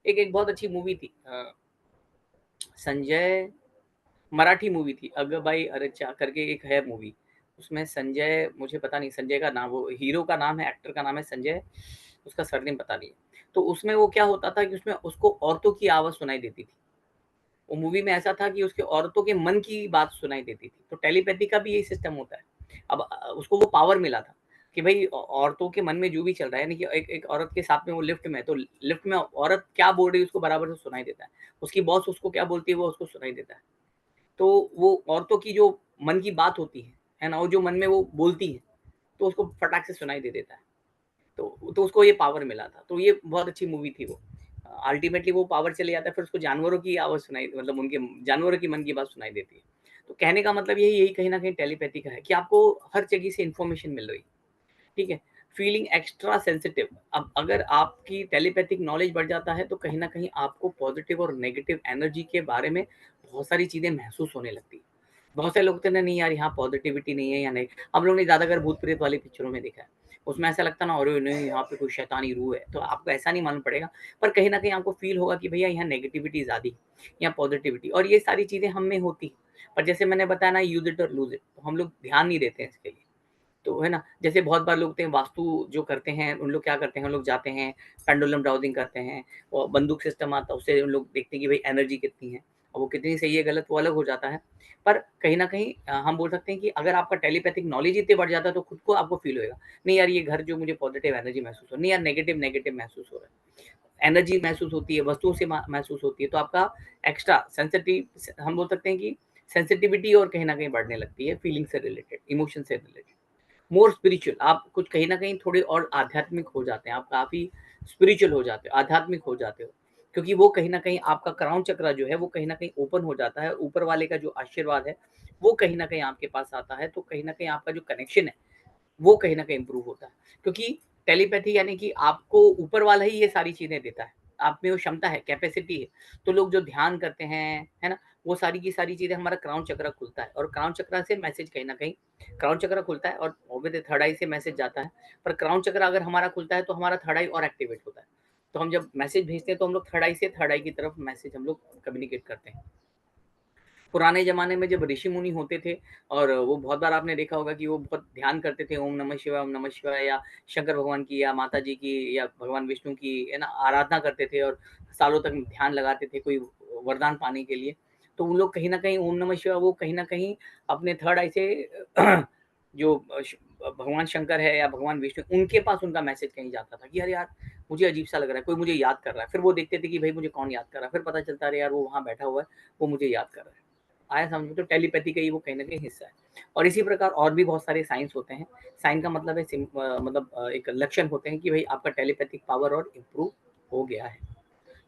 एक एक बहुत अच्छी मूवी थी, संजय, मराठी मूवी थी, अगबाई अरेच्चा करके एक है मूवी। उसमें संजय, मुझे पता नहीं संजय का नाम, वो हीरो का नाम है, एक्टर का नाम है संजय, उसका सरनेम पता नहीं है। तो उसमें वो क्या होता था कि उसमें उसको औरतों की आवाज़ सुनाई देती थी। वो मूवी में ऐसा था कि उसके औरतों के मन की बात सुनाई देती थी। तो टेलीपैथी का भी यही सिस्टम होता है। अब उसको वो पावर मिला था कि भई औरतों के मन में जो भी चल रहा है, यानी कि एक एक औरत के साथ में वो लिफ्ट में है, तो लिफ्ट में औरत क्या बोल रही है उसको बराबर से सुनाई देता है। उसकी बॉस उसको क्या बोलती है वो उसको सुनाई देता है। तो वो औरतों की जो मन की बात होती है ना? वो जो मन में वो बोलती है, तो उसको फटाक से सुनाई दे देता है। तो उसको ये पावर मिला था। तो ये बहुत अच्छी मूवी थी वो। अल्टीमेटली वो पावर चले जाता है, फिर उसको जानवरों की आवाज़ सुनाई, मतलब उनके जानवरों की मन की बात सुनाई देती है। तो कहने का मतलब यही यही कहीं न कहीं टेलीपैथी का है कि आपको हर जगह से इन्फॉर्मेशन मिल रही है, ठीक है? फीलिंग एक्स्ट्रा सेंसिटिव, अब अगर आपकी टेलीपैथिक नॉलेज बढ़ जाता है, तो कहीं न कहीं आपको पॉज़िटिव और नेगेटिव एनर्जी के बारे में बहुत सारी चीज़ें महसूस होने लगती है। बहुत सारे लोग कहते हैं नहीं यार यहाँ पॉजिटिविटी नहीं है या नहीं, हम लोग ने ज़्यादातर भूत प्रेत वाली पिक्चरों में देखा है, उसमें ऐसा लगता है ना अरे नहीं यहाँ पे कोई शैतानी रूह है, तो आपको ऐसा नहीं मालूम पड़ेगा, पर कहीं ना कहीं आपको फील होगा कि भैया यहाँ नेगेटिविटी ज़्यादा, यहाँ पॉजिटिविटी, और ये सारी चीज़ें हम में होती, पर जैसे मैंने बताया ना, यूज़ इट और लूज़ इट, तो हम लोग ध्यान नहीं देते हैं इसके लिए। तो है ना, जैसे बहुत बार लोग होते हैं वास्तु जो करते हैं, उन लोग क्या करते हैं, उन लोग जाते हैं, पेंडुलम ब्राउज़िंग करते हैं और बंदूक सिस्टम आता है, उससे उन लोग देखते हैं कि भाई एनर्जी कितनी है और वो कितनी सही है, गलत, वो अलग हो जाता है। पर कहीं न कहीं हम बोल सकते हैं कि अगर आपका टेलीपैथिक नॉलेज इतने बढ़ जाता है, तो खुद को आपको फ़ील होएगा, नहीं यार ये घर जो मुझे पॉज़िटिव एनर्जी महसूस हो, नहीं यार नेगेटिव महसूस हो रहा है। एनर्जी महसूस होती है, वस्तुओं से महसूस होती है, तो आपका एक्स्ट्रा सेंसिटिव, हम बोल सकते हैं कि सेंसिटिविटी और कहीं न कहीं बढ़ने लगती है, फीलिंग से रिलेटेड, इमोशन से रिलेटेड। मोर स्पिरिचुअल, आप कुछ कहीं न कहीं थोड़े और आध्यात्मिक हो जाते हैं, आप काफ़ी स्पिरिचुअल हो जाते हो, आध्यात्मिक हो जाते हो। क्योंकि वो कहीं न कहीं आपका क्राउन चक्र जो है, वो कहीं न कहीं ओपन हो जाता है, ऊपर वाले का जो आशीर्वाद है, वो कहीं न कहीं आपके पास आता है, तो कहीं न कहीं आपका जो कनेक्शन है, वो कहीं न कहीं इम्प्रूव होता है। क्योंकि टेलीपैथी यानी कि आपको ऊपर वाला ही ये सारी चीज़ें देता है। आप में वो क्षमता है, कैपेसिटी है। तो लोग जो ध्यान करते हैं, है ना? वो सारी की सारी चीज़ें, हमारा क्राउन चक्र खुलता है और क्राउन चक्र से मैसेज कहीं न कहीं, क्राउन चक्र खुलता है और ऑब्वियसली थर्ड आई से मैसेज जाता है। पर क्राउन चक्र अगर हमारा खुलता है तो हमारा थर्ड आई और एक्टिवेट होता है। तो हम जब मैसेज भेजते हैं तो हम लोग थर्ड आई से थर्ड आई की तरफ मैसेज हम लोग कम्युनिकेट करते हैं। पुराने ज़माने में जब ऋषि-मुनि होते थे और वो बहुत बार आपने देखा होगा कि वो बहुत ध्यान करते थे, ओम नमः शिवाय या शंकर भगवान की या माता जी की या भगवान विष्णु की, है ना, आराधना करते थे और सालों तक ध्यान लगाते थे कोई वरदान पाने के लिए। तो वो लोग कहीं न कहीं ओम नमः शिवाय वो कहीं न कहीं अपने थर्ड आई से जो भगवान शंकर है या भगवान विष्णु, उनके पास उनका मैसेज कहीं जाता था कि अरे यार! मुझे अजीब-सा लग रहा है, कोई मुझे याद कर रहा है। फिर वो देखते थे कि भई मुझे कौन याद कर रहा है, फिर पता चलता है अरे यार! वो वहाँ बैठा हुआ है, वो मुझे याद कर रहा है। आया समझ में? तो टेलीपैथी का ही वो कहीं न कहीं हिस्सा है। और इसी प्रकार और भी बहुत सारे साइंस होते हैं। साइन का मतलब है मतलब एक लक्षण होते हैं कि भई आपका टेलीपैथिक पावर और इम्प्रूव हो गया है।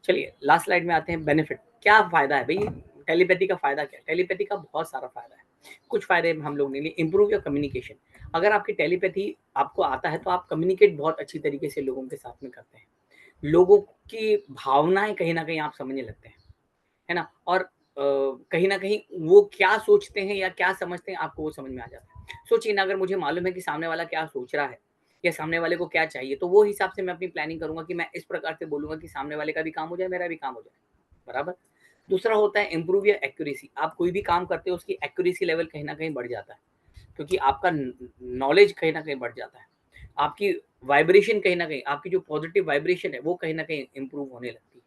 चलिए लास्ट स्लाइड में आते हैं, बेनिफिट। क्या फ़ायदा है भई? टेलीपैथी का फ़ायदा क्या है? टेलीपैथी का बहुत सारा फ़ायदा है। कुछ फ़ायदे हम लोग ले लें, इम्प्रूव योर कम्युनिकेशन। अगर आपकी टेलीपैथी आपको आता है तो आप कम्युनिकेट बहुत अच्छी तरीके से लोगों के साथ में करते हैं। लोगों की भावनाएँ कहीं न कहीं आप समझने लगते हैं। है ना? और कहीं न कहीं वो क्या सोचते हैं या क्या समझते हैं, आपको वो समझ में आ जाता है। सोचिए ना, अगर मुझे मालूम है कि सामने वाला क्या सोच रहा है या सामने वाले को क्या चाहिए, तो वो हिसाब से मैं अपनी प्लानिंग करूँगा कि मैं इस प्रकार से बोलूँगा कि सामने वाले का भी काम हो जाए, मेरा भी काम हो जाए। बराबर? दूसरा होता है इम्प्रूव योर एक्यूरेसी। आप कोई भी काम करते हो, उसकी एक्यूरेसी लेवल कहीं न कहीं बढ़ जाता है, क्योंकि आपका न नॉलेज कहीं न कहीं बढ़ जाता है। आपकी वाइब्रेशन कहीं न कहीं, आपकी जो पॉज़िटिव वाइब्रेशन है, वो कहीं न कहीं इम्प्रूव होने लगती है।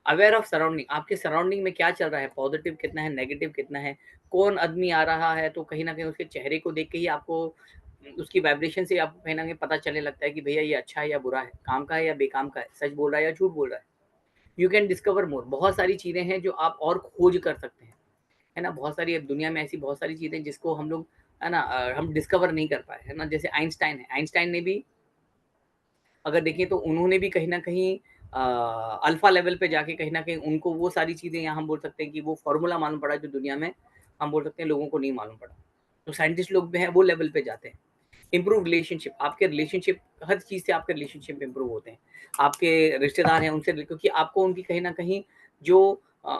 अवेयर ऑफ सराउंडिंग, आपके सराउंडिंग में क्या चल रहा है, पॉजिटिव कितना है, नेगेटिव कितना है, कौन आदमी आ रहा है, तो कहीं न कहीं उसके चेहरे को देख के ही आपको उसकी वाइब्रेशन से आपको कहीं न कहीं पता चलने लगता है कि भैया ये अच्छा है या बुरा है, काम का है या बेकाम का है, सच बोल रहा है या झूठ बोल रहा है। यू कैन डिस्कवर मोर, बहुत सारी चीज़ें हैं जो आप और खोज कर सकते हैं, है ना? बहुत सारी अब दुनिया में ऐसी बहुत सारी चीज़ें जिसको हम लोग, है ना, हम डिस्कवर नहीं कर पाए, है ना? जैसे आइंस्टाइन है, आइंस्टाइन ने भी अगर देखें तो उन्होंने भी कहीं न कहीं अल्फ़ा लेवल पे जाके कहीं न कहीं उनको वो सारी चीज़ें, यहाँ हम बोल सकते हैं कि वो फ़ॉर्मूला मालूम पड़ा जो दुनिया में हम बोल सकते हैं लोगों को नहीं मालूम पड़ा। तो साइंटिस्ट लोग भी हैं, वो लेवल पे जाते हैं। इम्प्रूव रिलेशनशिप, आपके रिलेशनशिप, हर चीज़ से आपके रिलेशनशिप इम्प्रूव होते हैं। आपके रिश्तेदार हैं उनसे, क्योंकि आपको उनकी कहीं न कहीं जो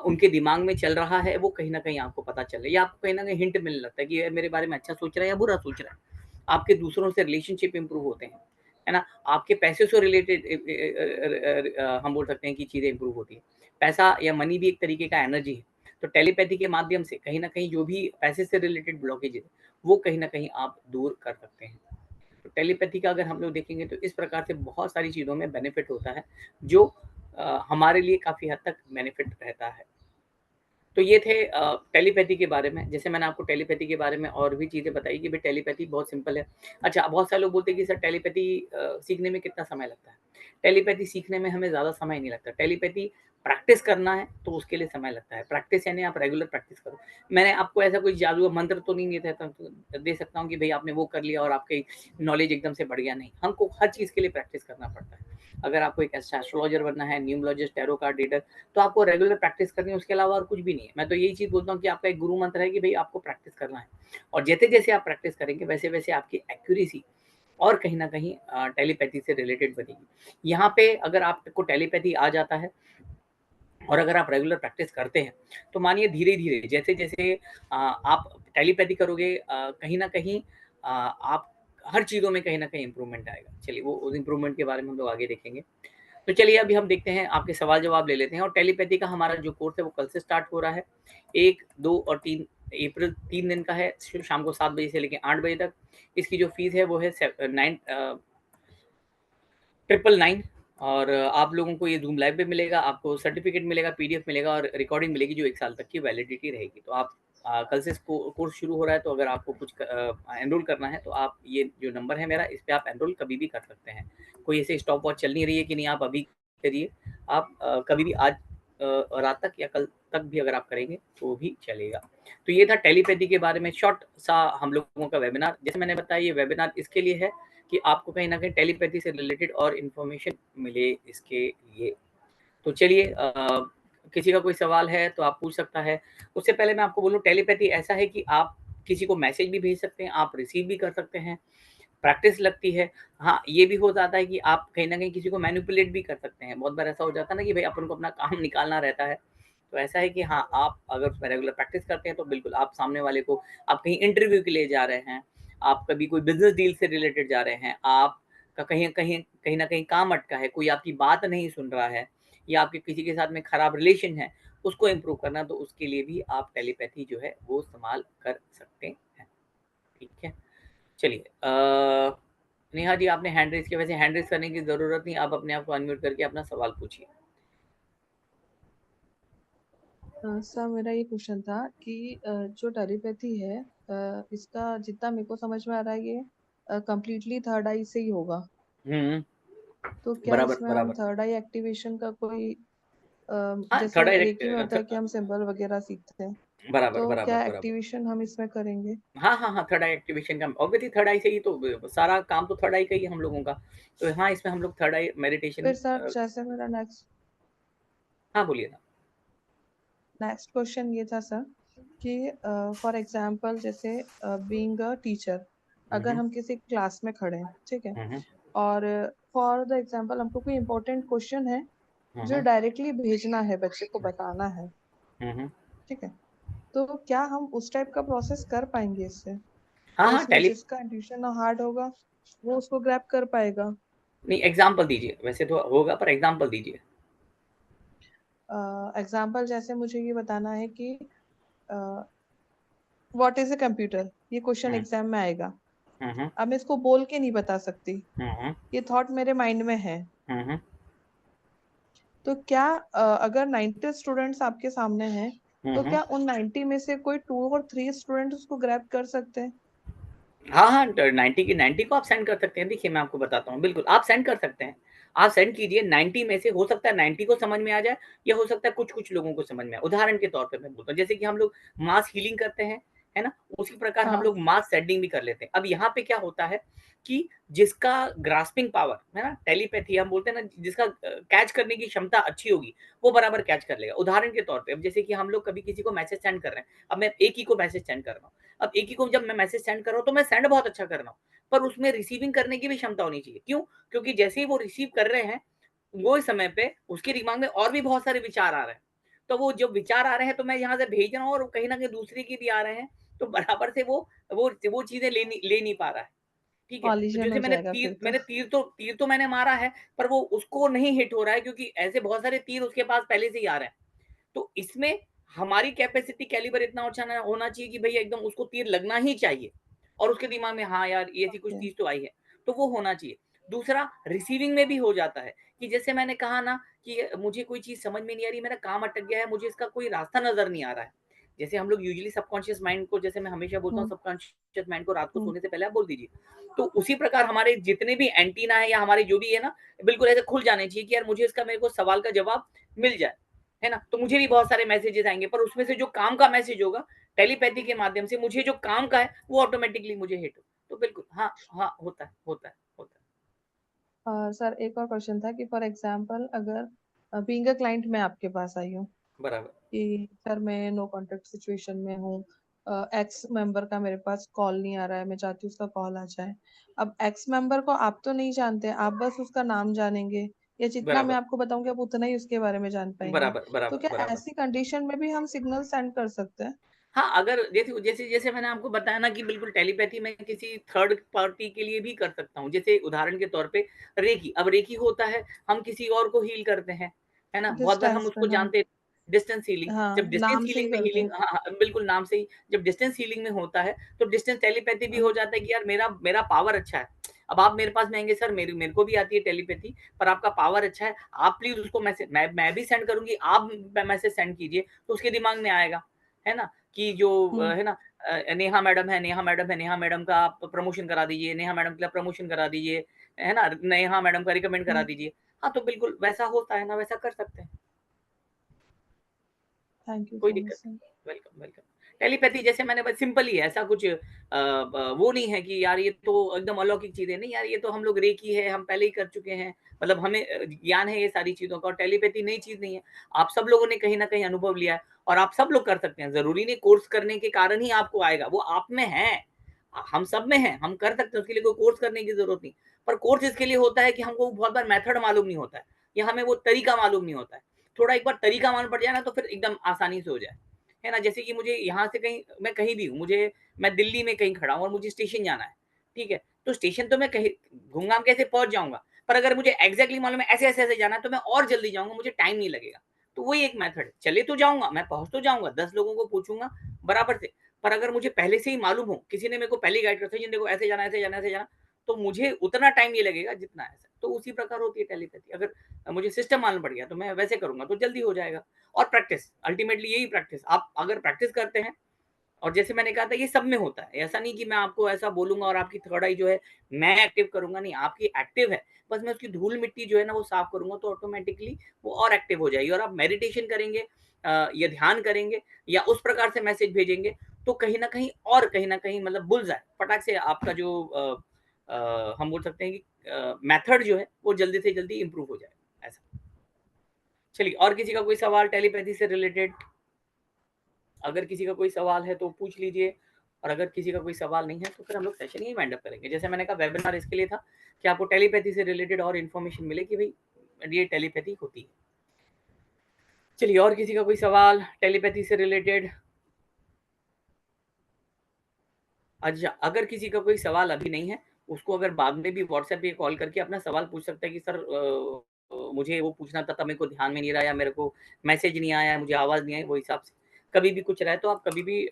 उनके दिमाग में चल रहा है, वो कहीं न कहीं आपको पता चल रहा है या आपको कहीं न कहीं हिंट मिलने लगता है कि ये मेरे बारे में अच्छा सोच रहा है या बुरा सोच रहा है। आपके दूसरों से रिलेशनशिप इम्प्रूव होते हैं, है ना? आपके पैसे से रिलेटेड हम बोल सकते हैं कि चीज़ें इम्प्रूव होती हैं। पैसा या मनी भी एक तरीके का एनर्जी है। तो टेलीपैथी के माध्यम से कहीं न कहीं जो भी पैसे से रिलेटेड ब्लॉकेज है, वो कहीं न कहीं आप दूर कर सकते हैं। तो टेलीपैथी का अगर हम लोग देखेंगे तो इस प्रकार से बहुत सारी चीज़ों में बेनिफिट होता है, जो हमारे लिए काफ़ी हद तक बेनिफिट रहता है। तो ये थे टेलीपैथी के बारे में। जैसे मैंने आपको टेलीपैथी के बारे में और भी चीज़ें बताई कि भई टेलीपैथी बहुत सिंपल है। अच्छा, बहुत सारे लोग बोलते हैं कि सर टेलीपैथी सीखने में कितना समय लगता है? टेलीपैथी सीखने में हमें ज़्यादा समय नहीं लगता। टेलीपैथी प्रैक्टिस करना है तो उसके लिए समय लगता है। प्रैक्टिस यानी आप रेगुलर प्रैक्टिस करो। मैंने आपको ऐसा कोई जादू का मंत्र तो नहीं दे सकता हूँ कि भई आपने वो कर लिया और आपकी नॉलेज एकदम से बढ़ गया, नहीं। हमको हर चीज़ के लिए प्रैक्टिस करना पड़ता है। अगर आपको एक अच्छा एस्ट्रोलॉजर बनना है, न्यूमरोलॉजिस्ट, टैरो कार्ड रीडर, तो आपको रेगुलर प्रैक्टिस करनी है, उसके अलावा और कुछ भी नहीं है। मैं तो यही चीज़ बोलता हूँ कि आपका एक गुरु मंत्र है कि भई आपको प्रैक्टिस करना है और जैसे-जैसे आप प्रैक्टिस करेंगे, वैसे-वैसे आपकी एक्यूरेसी और कहीं न कहीं टेलीपैथी से रिलेटेड बनेगी। यहाँ पे अगर आपको टेलीपैथी आ जाता है और अगर आप रेगुलर प्रैक्टिस करते हैं, तो मानिए धीरे-धीरे जैसे-जैसे आप टेलीपैथी करोगे, कहीं न कहीं आप हर चीज़ों में कहीं न कहीं इम्प्रूवमेंट आएगा। चलिए वो उस इम्प्रूवमेंट के बारे में हम लोग आगे देखेंगे। तो चलिए अभी हम देखते हैं, आपके सवाल जवाब ले लेते हैं। और टेलीपैथी का हमारा जो कोर्स है वो कल से स्टार्ट हो रहा है। 1, 2 और 3 अप्रैल 3 दिन का है, शाम को 7 बजे से लेके 8 बजे तक। इसकी जो फीस है वो है 999। और आप लोगों को ये ज़ूम लाइव पे मिलेगा, आपको सर्टिफिकेट मिलेगा, पीडीएफ मिलेगा और रिकॉर्डिंग मिलेगी जो 1 साल तक की वैलिडिटी रहेगी। तो आप कल से कोर्स शुरू हो रहा है, तो अगर आपको कुछ एनरोल करना है तो आप ये जो नंबर है मेरा, इस पे आप एनरोल कभी भी कर सकते हैं। कोई ऐसे स्टॉप वॉच चल नहीं रही है कि नहीं आप अभी करिए, आप कभी भी आज रात तक या कल तक भी अगर आप करेंगे तो भी चलेगा। तो ये था टेलीपैथी के बारे में शॉर्ट सा हम लोगों का वेबिनार। जैसे मैंने बताया, ये वेबिनार इसके लिए है कि आपको कहीं न कहीं टेलीपैथी से रिलेटेड और इन्फॉर्मेशन मिले इसके लिए। तो चलिए किसी का कोई सवाल है तो आप पूछ सकता है। उससे पहले मैं आपको बोलूँ, टेलीपैथी ऐसा है कि आप किसी को मैसेज भी भेज सकते हैं, आप रिसीव भी कर सकते हैं, प्रैक्टिस लगती है। हाँ, ये भी हो जाता है कि आप कहीं न कहीं किसी को मैनिपुलेट भी कर सकते हैं। बहुत बार ऐसा हो जाता है ना कि भई अपन को अपना काम निकालना रहता है। तो ऐसा है कि हाँ, आप अगर उसमें रेगुलर प्रैक्टिस करते हैं तो बिल्कुल आप सामने वाले को, आप कहीं इंटरव्यू के लिए जा रहे हैं, आप कभी कोई बिज़नेस डील से रिलेटेड जा रहे हैं, आपका कहीं न कहीं काम अटका है, कोई आपकी बात नहीं सुन रहा है या आपके किसी के साथ में खराब रिलेशन है, उसको इम्प्रूव करना, तो उसके लिए भी आप टेलीपैथी जो है वो इस्तेमाल कर सकते हैं। ठीक है? चलिए नेहा जी, आपने हैंड रेज़ किया। वैसे हैंड रेज़ करने की ज़रूरत नहीं, आप अपने आप को अनम्यूट करके अपना सवाल पूछिए। सर मेरा ये क्वेश्चन था कि जो टेलीपैथी है इसका जितना मेरे को समझ में आ रहा है ये कंप्लीटली थर्ड आई से ही होगा। हुँ, तो क्या बराबर, इसमें हम बराबर। थर्ड आई एक्टिवेशन का कोई हाँ, जैसे थर्ड आई एक ही में होता है कि हम सिंबल वगैरह सीखते हैं, बराबर, तो बराबर, क्या बराबर। एक्टिवेशन हम इसमें करेंगे? हाँ, हाँ, हाँ, थर्ड आई एक्टिवेशन का ऑब्वियसली थर्ड आई से ही तो सारा काम तो थर्ड आई का ही है हम लोगों का। तो हाँ, इसमें हम लोग थर्ड आई मेडिटेशन फिर सर जैसे मेरा नेक्स्ट हाँ, बोलिए ना। नेक्स्ट क्वेश्चन ये था सर कि फॉर एग्जांपल जैसे बीइंग अ टीचर, हुँ, अगर हुँ। हम किसी क्लास में खड़े हैं, ठीक है, हुँ, हुँ। और फॉर द एग्जांपल हमको कोई इम्पोर्टेंट क्वेश्चन है हुँ, जो हुँ। डायरेक्टली भेजना है, बच्चे को बताना है, हुँ, हुँ। ठीक है, तो क्या हम उस टाइप का प्रोसेस कर पाएंगे इससे? हाँ, तो हाँ, उसमें जिसका इंट्यूशन हार्ड होगा वो उसको ग्रैब कर पाएगा। नहीं, एग्ज़ाम्पल दीजिए। वैसे तो होगा पर एग्ज़ाम्पल दीजिए। एग्जाम्पल जैसे मुझे ये बताना है कि व्हाट इज अ कंप्यूटर, ये क्वेश्चन हुँ। एग्जाम में आएगा। हुँ, हुँ। अब मैं इसको बोल के नहीं बता सकती, हुँ, हुँ। ये थॉट मेरे माइंड में है। हुँ, हुँ। तो क्या अगर 90 स्टूडेंट्स आपके सामने हैं, हुँ, तो हुँ। क्या उन 90 में से कोई 2 और 3 स्टूडेंट उसको ग्रैब कर सकते हैं? हाँ, हाँ, 90 की 90 को आप सेंड कर सकते हैं। देखिए, मैं आपको बताता हूँ, बिल्कुल, आप सेंड कर सकते हैं। आप सेंड कीजिए, 90 में से हो सकता है 90 को समझ में आ जाए या हो सकता है कुछ-कुछ लोगों को समझ में आए। उदाहरण के तौर पे मैं बोलता हूँ, जैसे कि हम लोग मास हीलिंग करते हैं, है ना? उसी प्रकार हम हाँ, लोग मास सेंडिंग भी कर लेते हैं। अब यहाँ पे क्या होता है कि जिसका ग्रास्पिंग पावर, है ना? टेलीपैथी हम बोलते हैं ना, जिसका कैच करने की क्षमता अच्छी होगी, वो बराबर कैच कर लेगा। उदाहरण के तौर पे, अब जैसे कि हम लोग कभी किसी को मैसेज सेंड कर रहे हैं, अब मैं एक ही को मैसेज सेंड कर रहा हूँ। अब एक ही को जब मैं मैसेज सेंड कर रहा हूँ तो मैं सेंड बहुत अच्छा कर रहा हूँ, पर उसमें रिसीविंग करने की भी क्षमता होनी चाहिए। क्यों? क्योंकि जैसे ही वो रिसीव कर रहे हैं, वो इस समय पे उसके दिमाग में और भी बहुत सारे विचार आ रहे हैं। तो वो जो विचार आ रहे हैं तो मैं यहाँ से भेज रहा हूँ और कहीं न कहीं दूसरे के भी आ रहे हैं, तो बराबर से वो चीज़ें ले नहीं पा रहा है। ठीक है? तो कॉलिजन जैसे हो जाएगा फिर तो। तीर तो मैंने मारा है, पर वो उसको नहीं हिट हो रहा है क्योंकि ऐसे बहुत सारे तीर उसके पास पहले से ही आ रहे हैं। तो इसमें हमारी कैपेसिटी कैलिबर इतना अच्छा ना होना चाहिए कि भैया एकदम उसको तीर लगना ही चाहिए और उसके दिमाग में हाँ यार ये ऐसी कुछ ओके, चीज़ तो आई है, तो वो होना चाहिए। दूसरा रिसीविंग में भी हो जाता है कि जैसे मैंने कहा ना कि मुझे कोई चीज़ समझ में नहीं आ रही, मेरा काम अटक गया है, मुझे इसका कोई रास्ता नज़र नहीं आ रहा है। जैसे हम लोग यूजुअली सबकॉन्शियस माइंड को, जैसे मैं हमेशा बोलता हूँ, हम्म, सबकॉन्शियस माइंड को रात को हम्म, सोने से पहले आप बोल दीजिए। तो उसी प्रकार हमारे जितने भी एंटीना है या हमारे जो भी है ना, बिल्कुल ऐसे खुल जाने चाहिए कि यार मुझे इसका, मेरे को सवाल का जवाब मिल जाए। है ना? तो मुझे भी बहुत सारे मैसेजेस आएँगे, पर उसमें से जो काम का मैसेज होगा, टेलीपैथी के माध्यम से मुझे जो काम का है, वो ऑटोमैटिकली मुझे हिट हो। तो बिल्कुल, हाँ, हाँ, होता है, होता है, होता है। सर एक और क्वेश्चन था कि फॉर एग्जांपल अगर बीइंग अ क्लाइंट मैं आपके पास आई हूँ बराबर, कि सर मैं नो कॉन्टेक्ट सिचुएशन में हूँ, एक्स मेंबर का मेरे पास कॉल नहीं आ रहा है, मैं चाहती हूँ उसका कॉल आ जाए। अब एक्स मेंबर को आप तो नहीं जानते, आप बस उसका नाम जानेंगे, या जितना मैं बराबर, आपको बताऊंगी आप उतना ही उसके बारे में जान पाएंगे। बराबर, तो बराबर, क्या बराबर। ऐसी कंडीशन में भी हम सिग्नल सेंड कर सकते हैं? हाँ, अगर जैसे मैंने आपको बताया ना कि बिल्कुल टेलीपैथी मैं किसी थर्ड पार्टी के लिए भी कर सकता हूँ। जैसे उदाहरण के तौर पे रेकी, अब रेकी होता है, हम किसी और को हील करते हैं, है ना? बहुत बार हम डिस्टेंस पे, उसको हाँ। जानते डिस्टेंस हीलिंग, जब हाँ, डिस्टेंस नाम से ही हीलिंग में करते हीलिंग हैं। हाँ, हाँ, बिल्कुल नाम से ही जब डिस्टेंस हीलिंग में होता है, तो डिस्टेंस टेलीपैथी भी हो जाता है कि यार मेरा मेरा पावर अच्छा है। अब आप मेरे पास में आएँगे, सर मेरे को भी आती है टेलीपैथी, पर आपका पावर अच्छा है, आप प्लीज़ उसको मैसेज मैं भी सेंड करूँगी, आप मैसेज सेंड कीजिए, तो उसके दिमाग में आएगा, है ना? कि जो हुँ, है ना नेहा मैडम है, नेहा मैडम है, नेहा मैडम का आप प्रमोशन करा दीजिए, नेहा मैडम के लिए प्रमोशन करा दीजिए, है ना? नेहा मैडम का रिकमेंड करा हुँ। दीजिए। हाँ, तो बिल्कुल वैसा होता है ना, वैसा कर सकते हैं। थैंक यू कोई सो मच दिक्कत सर। नहीं। Welcome, welcome. टेलीपैथी जैसे मैंने बस सिंपल ही है, ऐसा कुछ वो नहीं है कि यार ये तो एकदम अलौकिक चीज़ है। नहीं यार, ये तो हम लोग रेकी है, हम पहले ही कर चुके हैं। मतलब हमें ज्ञान है ये सारी चीज़ों का और टेलीपैथी नई चीज़ नहीं है। आप सब लोगों ने कहीं न कहीं अनुभव लिया है और आप सब लोग कर सकते हैं। ज़रूरी नहीं कोर्स करने के कारण ही आपको आएगा, वो आप में है। हम सब में है, हम कर सकते हैं, उसके लिए कोई कोर्स करने की ज़रूरत नहीं। पर कोर्स इसके लिए होता है कि हमको बहुत बार मेथड मालूम नहीं होता है या हमें वो तरीका मालूम नहीं होता है। थोड़ा एक बार तरीका मालूम पड़ जाए ना तो फिर एकदम आसानी से हो जाए, है ना? जैसे कि मुझे यहाँ से कहीं मैं कहीं भी हूँ, मैं दिल्ली में कहीं खड़ा हूँ और मुझे स्टेशन जाना है, ठीक है? तो स्टेशन तो मैं कहीं घूम-घाम के ऐसे पहुँच जाऊँगा, पर अगर मुझे एग्ज़ैक्टली मालूम है ऐसे-ऐसे जाना है तो मैं और जल्दी जाऊँगा, मुझे टाइम नहीं लगेगा। तो वही एक मेथड है, चले तो जाऊँगा, मैं पहुँच तो जाऊँगा, 10 लोगों को पूछूँगा बराबर से, पर अगर मुझे पहले से ही मालूम हो, किसी ने मेरे को पहले ही गाइड कर दिया, देखो ऐसे जाना, ऐसे जाना, ऐसे जाना, तो मुझे उतना टाइम नहीं लगेगा जितना ऐसा। तो उसी प्रकार होती है टेलीपैथी। अगर मुझे सिस्टम मालूम पड़ गया तो मैं वैसे करूँगा तो जल्दी हो जाएगा। और प्रैक्टिस, अल्टीमेटली यही प्रैक्टिस। आप अगर प्रैक्टिस करते हैं और जैसे मैंने कहा था ये सब में होता है। ऐसा नहीं कि मैं आपको ऐसा बोलूँगा और आपकी थर्ड आई जो है मैं एक्टिव करूँगा, नहीं आपकी एक्टिव है। बस मैं उसकी धूल-मिट्टी जो है ना वो साफ करूँगा तो ऑटोमैटिकली वो और एक्टिव हो जाएगी और आप मेडिटेशन करेंगे या ध्यान करेंगे या उस प्रकार से मैसेज भेजेंगे तो कहीं न कहीं मतलब बुल्स आए फटाक से आपका जो हम बोल सकते हैं कि मेथड जो है वो जल्दी से जल्दी इम्प्रूव हो जाएगा, ऐसा। चलिए और किसी का कोई सवाल टेलीपैथी से रिलेटेड? अगर किसी का कोई सवाल है तो पूछ लीजिए और अगर किसी का कोई सवाल नहीं है तो फिर हम लोग सेशन यही वाइंड अप करेंगे। जैसे मैंने कहा वेबिनार इसके लिए था कि आपको टेलीपैथी से रिलेटेड और इन्फॉर्मेशन मिले कि भाई ये टेलीपैथी होती है। चलिए और किसी का कोई सवाल टेलीपैथी से रिलेटेड? अच्छा, अगर किसी का कोई सवाल अभी नहीं है, उसको अगर बाद में भी व्हाट्सएप पे कॉल करके अपना सवाल पूछ सकता है कि सर मुझे वो पूछना था तब मेरे को ध्यान में नहीं रहा या मेरे को मैसेज नहीं आया, मुझे आवाज़ नहीं आई, वो हिसाब से कभी भी कुछ रहा है तो आप कभी भी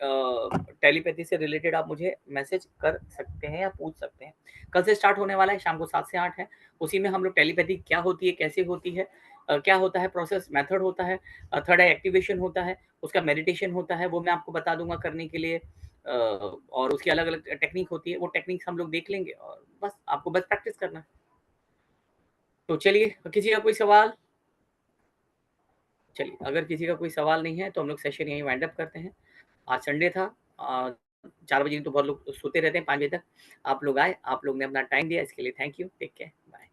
टेलीपैथी से रिलेटेड आप मुझे मैसेज कर सकते हैं या पूछ सकते हैं। कल से स्टार्ट होने वाला है, शाम को 7 से 8 है। उसी में हम लोग टेलीपैथी क्या होती है, कैसे होती है क्या होता है प्रोसेस, मेथड होता है थर्ड आई एक्टिवेशन होता है, उसका मेडिटेशन होता है, वो मैं आपको बता दूँगा करने के लिए। और उसकी अलग-अलग टेक्नीक होती है, वो टेक्निक्स हम लोग देख लेंगे और बस आपको बस प्रैक्टिस करना है। तो चलिए, किसी का कोई सवाल? चलिए, अगर किसी का कोई सवाल नहीं है तो हम लोग सेशन यहीं वाइंड अप करते हैं। आज संडे था 4 बजे तो बहुत लोग सोते रहते हैं 5 बजे तक। आप लोग आए, आप लोग ने अपना टाइम दिया इसके लिए thank you. Take care, bye.